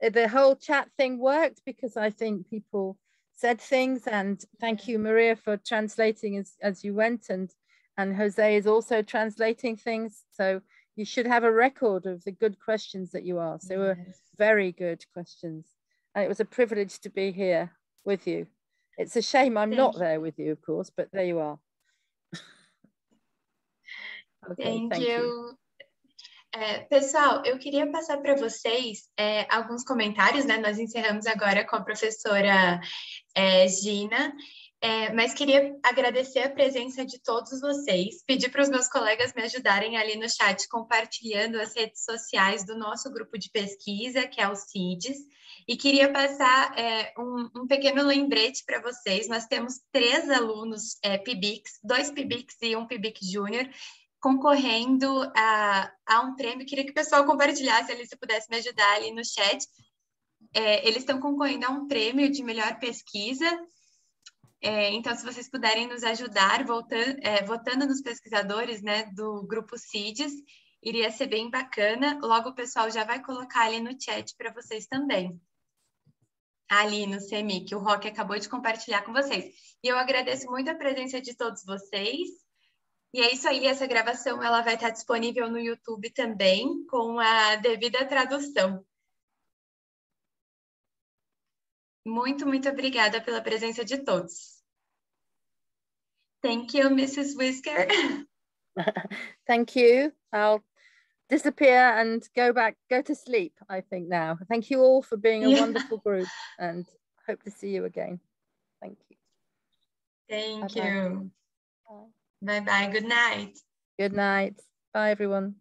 the whole chat thing worked because I think people said things, and thank you, Maria, for translating as you went, and Jose is also translating things. So you should have a record of the good questions that you asked. They were very good questions. And it was a privilege to be here with you. It's a shame I'm not there with you, of course, but there you are. Okay, thank you. Pessoal, eu queria passar para vocês alguns comentários, né? Nós encerramos agora com a professora Gina, mas queria agradecer a presença de todos vocês, pedir para os meus colegas me ajudarem ali no chat, compartilhando as redes sociais do nosso grupo de pesquisa, que é o CIDES, e queria passar um pequeno lembrete para vocês. Nós temos 3 alunos PIBICs, 2 PIBICs e 1 PIBIC Júnior, concorrendo a um prêmio. Queria que o pessoal compartilhasse ali, se pudesse me ajudar ali no chat. Eles estão concorrendo a um prêmio de melhor pesquisa. Então, se vocês puderem nos ajudar votando nos pesquisadores, né, do grupo CIDES, iria ser bem bacana. Logo o pessoal já vai colocar ali no chat para vocês também. Ali no CMI, que o Roque acabou de compartilhar com vocês. E eu agradeço muito a presença de todos vocês. E é isso aí, essa gravação ela vai estar disponível no YouTube também, com a devida tradução. Muito, muito obrigada pela presença de todos. Thank you, Mrs. Whisker. Thank you. I'll disappear and go to sleep, I think now. Thank you all for being a wonderful group, and hope to see you again. Thank you. Thank you. Bye-bye. Good night. Good night. Bye, everyone.